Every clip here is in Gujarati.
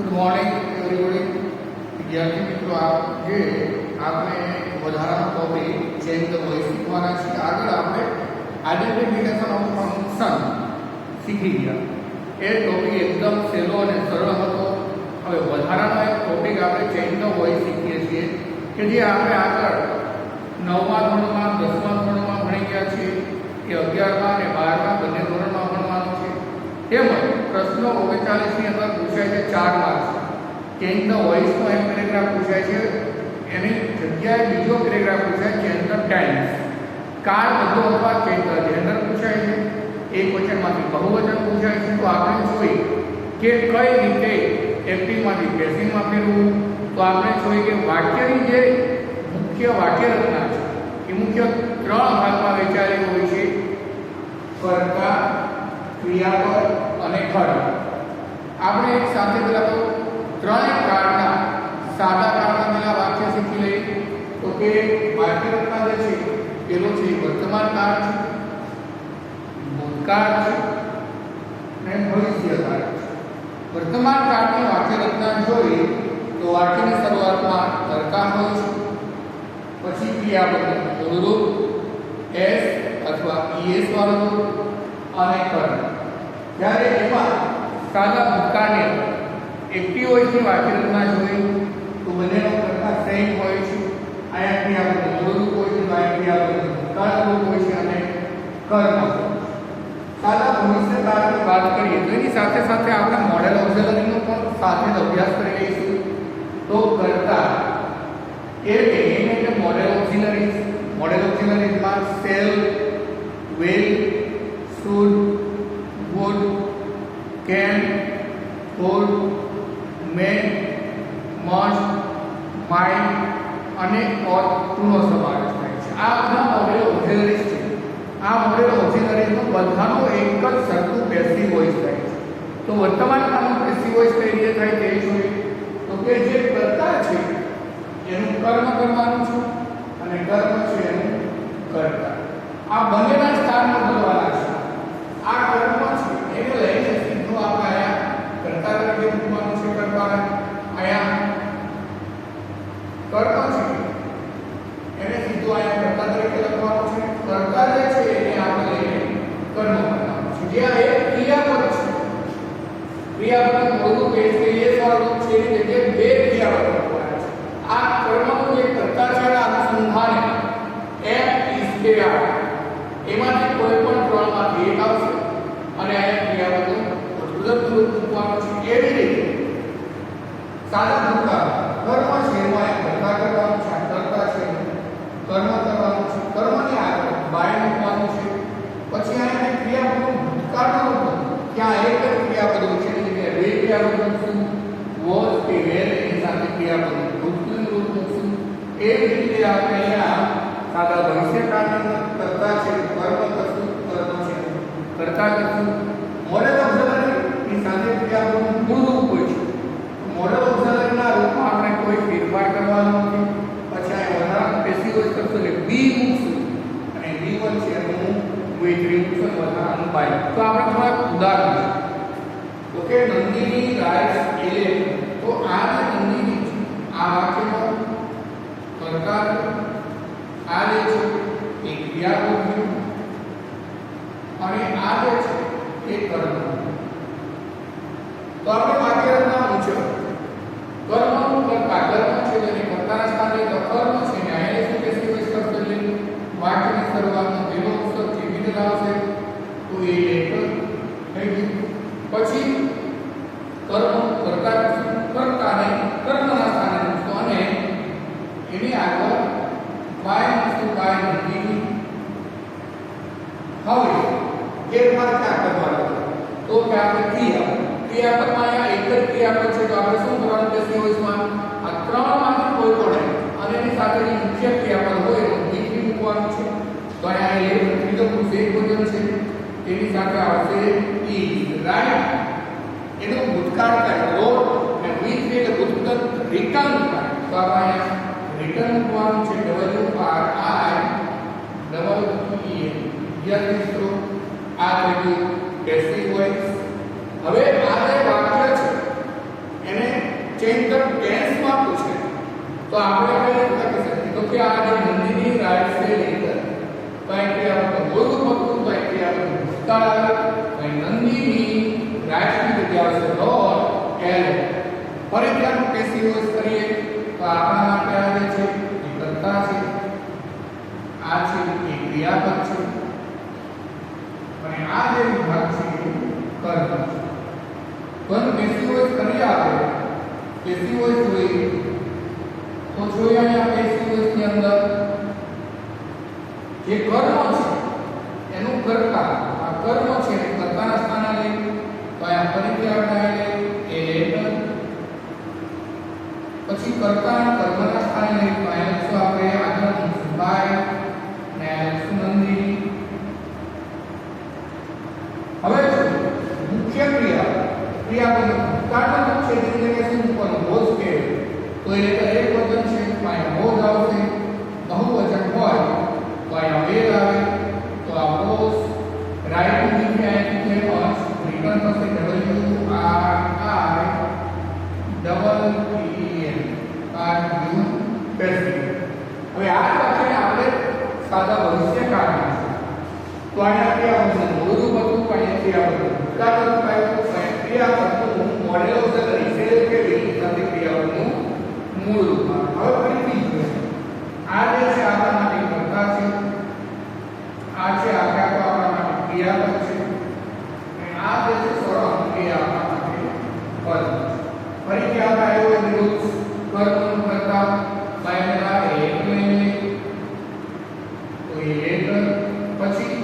Good morning everybody. विद्यार्थी मित्रों, आज आपने વધારાનો ટોપિક ચેન્જ ધ વોઇસ શીખવાના છે। આગળ આપણે આઇડેન્ટિફિકેશન ઓફ ફંક્શન શીખી ગયા। એ ટોપિક એકદમ સહેલો અને સરળ હતો। હવે વધારાનો એક ટોપિક આપણે ચેન્જ ધ વોઇસ શીખીએ છીએ કે જે આપણે આગળ 9મા ધોરણમાં 10મા ધોરણમાં ભણી ગયા છીએ, કે 11મા અને 12મા બંને ધોરણમાં ભણવાનું છે। તેમજ પ્રશ્નો 39 ની અંદર પૂછાય છે 4 માર્ક્સ। ચેન્જ ધ વોઇસનો એક પેરેગ્રાફ પૂછાય છે, એની જગ્યાએ બીજો પેરેગ્રાફ પૂછાય ચેન્જ ધ ટેન્સ। કાળ બધો અથવા ચેન્જ ધ જેન્ડર પૂછાય છે। એક વચનમાંથી બહુવચન પૂછાય છે। તો આપણે જોઈએ કે કઈ રીતે એક્ટિવમાંથી પેસિવમાં ફેરવું। તો આપણે જોઈએ કે વાક્યની જે મુખ્ય વાક્ય રચના છે એ મુખ્ય 3 ભાગમાં વહેંચાયેલી હોય છે: કર્તા, ક્રિયાપદ અને ખડ। આપણે એક સાથે પેલા તો ત્રણેય કાળના સાદા કાળના પેલા વાક્ય શીખી લઈએ। તો કે વાક્ય રચના જે છે પેલો છે વર્તમાન કાળ છે, ભૂતકાળ છે અને ભવિષ્યકાળ છે। વર્તમાન કાળની વાક્ય રચના જોઈએ તો વાક્યની શરૂઆતમાં કર્તા હોય છે, પછી ક્રિયાપદ મૂળરૂપ એસ અથવા ઈએસ વાળું અને ખડ। જ્યારે એમાં સાદા ભૂતકાળને એક્ટિવ વોઇસની વાક્ય રચના જોઈએ તો બંનેનો કરતા સેમ હોય છે। આયા ક્રિયાપદ મૂળરૂપ હોય છે, આયા ક્રિયાપદ ભૂતકાળરૂપ હોય છે અને કર્મ। સાદા ભવિષ્યકાળની વાત કરીએ તો એની સાથે સાથે આપણે મોડેલ ઓક્ઝિલરીનો પણ સાથે જ અભ્યાસ કરી લઈશું। તો કર્તા એટલે મોડેલ ઓક્ઝિલરીઝમાં shall, will, should, would, can, would, may, must, might અને ought નો સમાવેશ થાય છે। આ બધા મોડેલ ઓક્ઝિલરીઝ છે। આ મોડેલ ઓક્ઝિલરીઝનો બધાનો એક જ સરખું પેસિવ વોઇસ થાય છે। તો વર્તમાન કાળનો પેસિવ વોઇસ કઈ રીતે થાય તે જોઈએ તો કે જે કર્તા છે એનું કર્મ કરવાનું છે અને કર્મ છે એનું કર્તા। આ બંનેના સ્થાન બદલવાના છે। આ કર્મ છે એને લઈને સીધું આપણે આયા કર્તા તરીકે મૂકવાનું છે। કર્તાને આયા કર્મ છે એને સીધું આયા કર્તા તરીકે લખવાનું છે। કર્તા જે છે એને આપણે લઈને કર્મ કરવાનું છે। જે આ એક ક્રિયાપદ છે, ક્રિયાપદ મૂળરૂપ એ છે એ સ્વરૂપ છે એની જગ્યાએ બે ક્રિયાપદ લખવાના છે। આ કર્મનું જે કર્તા છે એના અનુસંધાને એમ ઇઝ કે આ એમાંથી કોઈ પણ ત્રણમાંથી એક આવશે અને આ ક્રિયાપદનું ઉદ્દત રૂપ મૂકવાનું છે। એવી રીતે સાદા ભૂતકાળ કર્મ છે એમાં એક કર્તા કરવાનું છે, કર્તા છે કર્મ કરવાનું છે, કર્મની આગળ બાય મૂકવાનું છે। પછી આને ક્રિયાપદનું ભૂતકાળનું રૂપ ક્યાં એક જ ક્રિયાપદ હોય છે એટલે કે બે ક્રિયાપદ મૂકશું, વોઝ કે વેર એની સાથે ક્રિયાપદનું ભૂતકાળનું રૂપ મૂકશું। એવી રીતે આપણે અહીંયા સાદા ભવિષ્યકાળના કર્તા છે કર્મ કરશું, કર્મ છે કર્તા કરશું। મોડેલ ઓક્ઝિલરીની સાથે ક્રિયાપદનું મૂળરૂપ હોય છે। મોડેલ ઓક્ઝિલરીના રૂપમાં આપણે કોઈ ફેરફાર કરવાનો નથી। પછી આ વધારાનું પેસિવ વોઇસ કરશું એટલે બી મૂકશું અને બી1 છે એનું વિથ મૂકશું વધારાનું બાય। તો આપણે થોડાક ઉદાહરણ તો કે નંદિની રાઇટ્સ 11। તો આ જે નંદિની છે આ વાક્યમાં કર્તા આ જે છે એ ક્રિયાપદ છે અને આ જે છે એ કર્મ। તો આપણે વાક્ય રચના મુજબ કર્મનું કર્તા કર્મ છે જેને કર્તાના સ્થાને તો કર્મ છે ને આને શું પેસિવ વોઇસ કરશે એટલે વાક્યની શરૂઆતમાં પહેલો અક્ષર છે વિધ આવશે તો એ લેટર થઈ ગયું। પછી કર્મ કર્તા કર્તાને કર્મના સ્થાને મૂકશું અને એની આગળ બાય મૂકશું, બાય નંદિની। હવે એક વાર ક્યાં કરવાનું તો કે આપણે ક્રિયાપદમાં અહીંયા એક જ ક્રિયાપદ છે તો આપણે શું કરવાનું પેસિવ વોઇસમાં આ ત્રણમાંથી કોઈ પણ અને એની સાથેની મુખ્ય ક્રિયાપદ હોય તો બીજી મૂકવાનું છે। તો અહીંયા એક ત્રીજો એક વચન છે તેની સાથે આવશે ઇઝ રાઈટ એનું ભૂતકાળ થાય રોડ અને વિથ એટલે ભૂતકાળ રિટર્ન થાય તો આપણે અહીંયા રિટર્ન મૂકવાનું છે WRITTEN। વિદ્યાર્થી મિત્રો આ થઈ ગયું પેસિવ વોઇસ। હવે આ જે વાક્ય છે એને આપણે કઈ રીતે લખી શકીએ તો કે આ જે નંદિની રાઇડ છે લેટર તો અહીં ક્રિયાપદ બોલવું પડતું તો અહીં ક્રિયાપદ ભૂતકાળ આવે તો અહીં નંદિની રાઇડની જગ્યા આવશે ડોટ એલ ફરીથી આપણે પેસિવ વોઇસ કરીએ તો આપણા માટે આવે છે એ કર્તા છે આ છે એ ક્રિયાપદ છે અને આ જે વિભાગ છે એ કર્મ છે પણ પેસિવ વોઇસ કરી આવે પેસિવ વોઇસ જોઈએ તો જોઈએ અહીંયા પેસિવ વોઇસ ની અંદર જે કર્મ છે એનું કર્તા આ કર્મ છે એ કર્તાના સ્થાને લે તો અહીંયા ફરીથી આપણે એ લેટર પછી કર્તાના કર્મના સ્થાને લે તો અહીંયા શું આપણે આગળ સુભાઈ ને સુનંદી હવે મુખ્ય ક્રિયાપદ ભૂતકાળમાં છે જેને કે શું પણ બોઝ કે તો એ એક વચન છે અહીંયા બોઝ આવશે બહુવચન હોય તો અહીંયા વેર આવે તો આ બોઝ રાઇટ નીચે આવીને ફેમસ રિટર્ન થશે W R I double E N આ યુ પેસિવ હવે આ વાક્યને આપણે સાદા ભવિષ્યકાળમાં તો અહીંયા ક્રિયાપદ બોલું બધું પણ ક્રિયાપદ ભૂતકાળ ક્રિયાપદનું મોડેલ ઓફ ધ રિઝલ્ટ કે વિરુદ્ધ ક્રિયાપદનું મૂળ રૂપ હવે ફરીથી જોઈએ આ જે છે આપણા માટે કર્તા છે આ છે આપણા માટે ક્રિયાપદ છે અને આ જે છે સરળ એ આપણા માટે પદ છે ફરીથી આપણે આવ્યો વિરુદ્ધ કર્મનું કર્તા બાયના એક લઈને તો એ લેટર પછી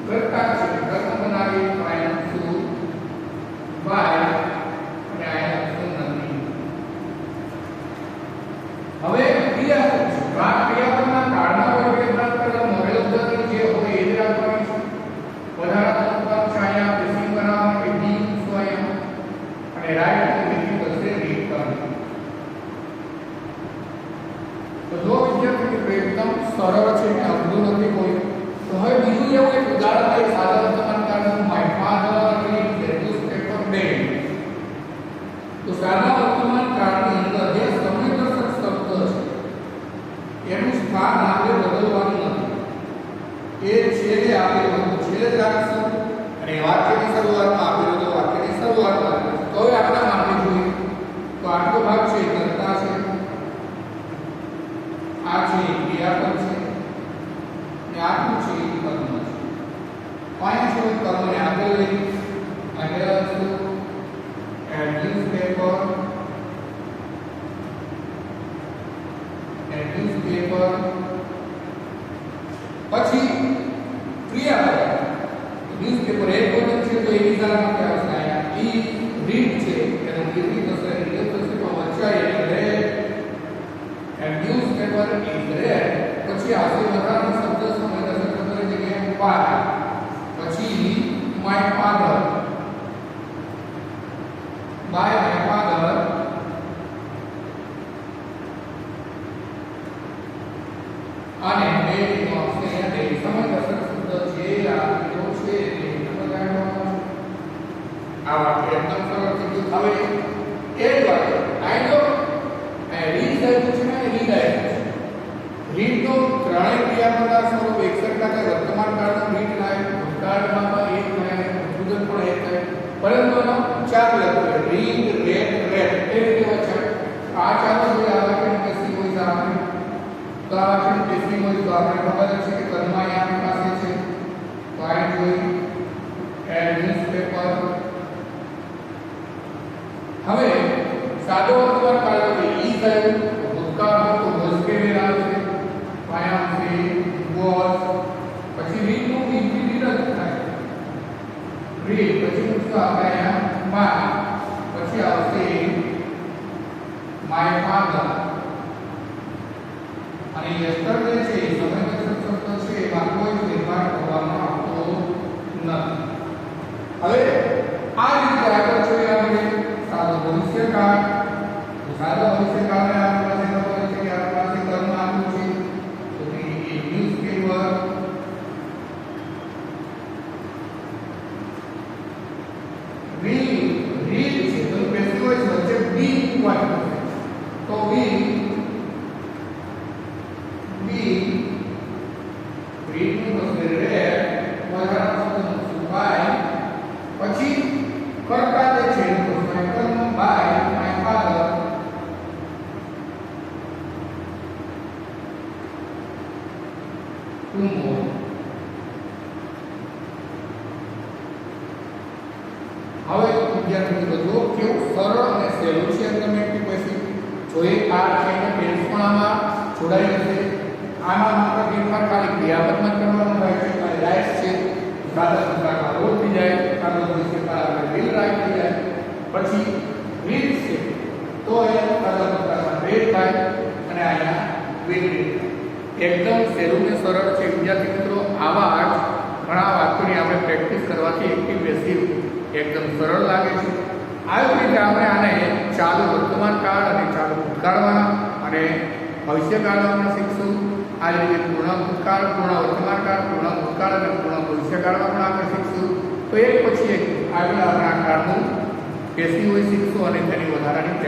કર્તા છે કર્મ બનાવી માઇનસ ટુ બાય અને આયા ટુ નથી હવે ક્રિયાપદ છે આ ક્રિયાપદના કાળના વર્ગીકરણ કરેલા મોડેલ પદ્ધતિ જે હોય એ જ રાખવાની છે વધારાનું પદ છાયા પેસિવ બનાવવા માટે બી સ્વયં અને રાઈટ પેસિવ બસે રીડ કરવું તો જો વિદ્યાર્થી મિત્રો એકદમ સરળ છે કે અઘરું નથી કોઈ તો હવે બીજું એવું એક ઉદાહરણ લઈ સાદા વર્તમાન કાળનું my father read the newspaper daily તો સાદા વર્તમાન કાળની અંદર જે સમયદર્શક શબ્દ છે એનું સ્થાન આપણે બદલવાનું નથી એ છેલ્લે આપેલું હતું છેલ્લે જ રાખશું અને વાક્યની શરૂઆતમાં આપેલું તો વાક્યની શરૂઆતમાં તો હવે આપણા માટે જોઈએ તો આટલો ભાગ છે કર્તા છે આ છે ક્રિયાપદ છે ને આટલું છે કર્મ છે પાંચ છે કર્મને આગળ લઈ આગળ આવશું ન્યૂઝપેપર પછી ક્રિયાપદ ન્યૂઝપેપર એક વચન છે તો એની સાથે કે આવશે અહીંયા ઈ રીડ છે એનો વિપરીત થશે રીડ થશે તો વચ્ચે એટલે and newspaper is read પછી આવશે વધારાનો શબ્દ સમયદર્શક શબ્દની જગ્યાએ by પછી my father by my father અને ડેલી આવશે અહીંયા ડેલી સમયદર્શક શબ્દ છે આપેલો છે તે લગાડવાનો આ વાક્ય એકદમ સરળ થઈ ગયું હવે એ જ વાક્ય આઈ નો રીડ થાય છે ને રીડ આવે છે રીડ તો ત્રણેય ક્રિયાપદના સ્વરૂપ એકસરખા છે વર્તમાન કાળનું રીડ થાય ભૂતકાળમાં પણ એક થાય ભૂતકાળ પણ એક થાય પરંતુ એનો ચાર લખો રીડ રેડ રેડ એ રીતે વચ્ચે આ ચાલો જે આવે કે પેસિવ વોઇસ આવે તો આ છે પેસિવ વોઇસ તો આપણે ખબર છે કે કર્મ અહીંયા આપણી પાસે છે તો આ જોઈ એડ ન્યૂઝપેપર હવે સાદો વર્તમાન કાળનો ઈ થયું ભૂતકાળમાં તો વોઝ કે વેર આવશે પાયા છે વોઝ પછી રીડ નું વિપરીત જ થાય રીડ પછી શું આપણે અહીંયા માય પછી આવશે માય ફાધર અને યસ્ટરડે છે સમયદર્શક શબ્દ છે એમાં કોઈ ફેરફાર કરવામાં આવતો નથી હવે આ રીતે આગળ જોઈએ આપણે સાદો ભવિષ્યકાળ સાદો ભવિષ્યકાળને આપણી પાસે ખબર છે કે આપણી પાસે કર્મ આપ્યું છે તો કે એ ન્યૂઝપેપર રીડ છે તો પેસિવ વોઇસ વચ્ચે બી મૂકવાનું તો બી ટુમોરો. હવે વિદ્યાર્થી મિત્રો જુઓ કેવું સરળ અને સહેલું છે એન્થમેટિક બેસિક. જોઈએ આ છે કે પેન્સ પણ આમાં જોડાયેલું છે. આમાં માત્ર ફેરફાર ખાલી ક્રિયાપદમાં કરવાનો હોય છે. અને રાઈટ છે સાદા શબ્દમાં રોડ થઈ જાય, કાગળ વિશે આપણે રીલ રાઈટ થઈ જાય. પછી રીલ છે તો એ સાદા શબ્દમાં રેડ થાય અને અહીંયા વેલ એકદમ સહેલું ને સરળ છે વિદ્યાર્થી મિત્રો. આવા જ ઘણા વાક્યોની આપણે પ્રેક્ટિસ કરવાથી એક્ટિવ પેસિવ એકદમ સરળ લાગે છે. આવી રીતે આપણે આને ચાલુ વર્તમાન કાળ અને ચાલુ ભૂતકાળમાં અને ભવિષ્યકાળમાં પણ શીખશું. આ રીતે પૂર્ણ ભૂતકાળ, પૂર્ણ વર્તમાન કાળ, પૂર્ણ ભૂતકાળ અને પૂર્ણ ભવિષ્યકાળમાં પણ આપણે શીખશું. તો એક પછી એક આગળ આપણે આ કાળનું પેસિવ હોય શીખશું અને તેની વધારાની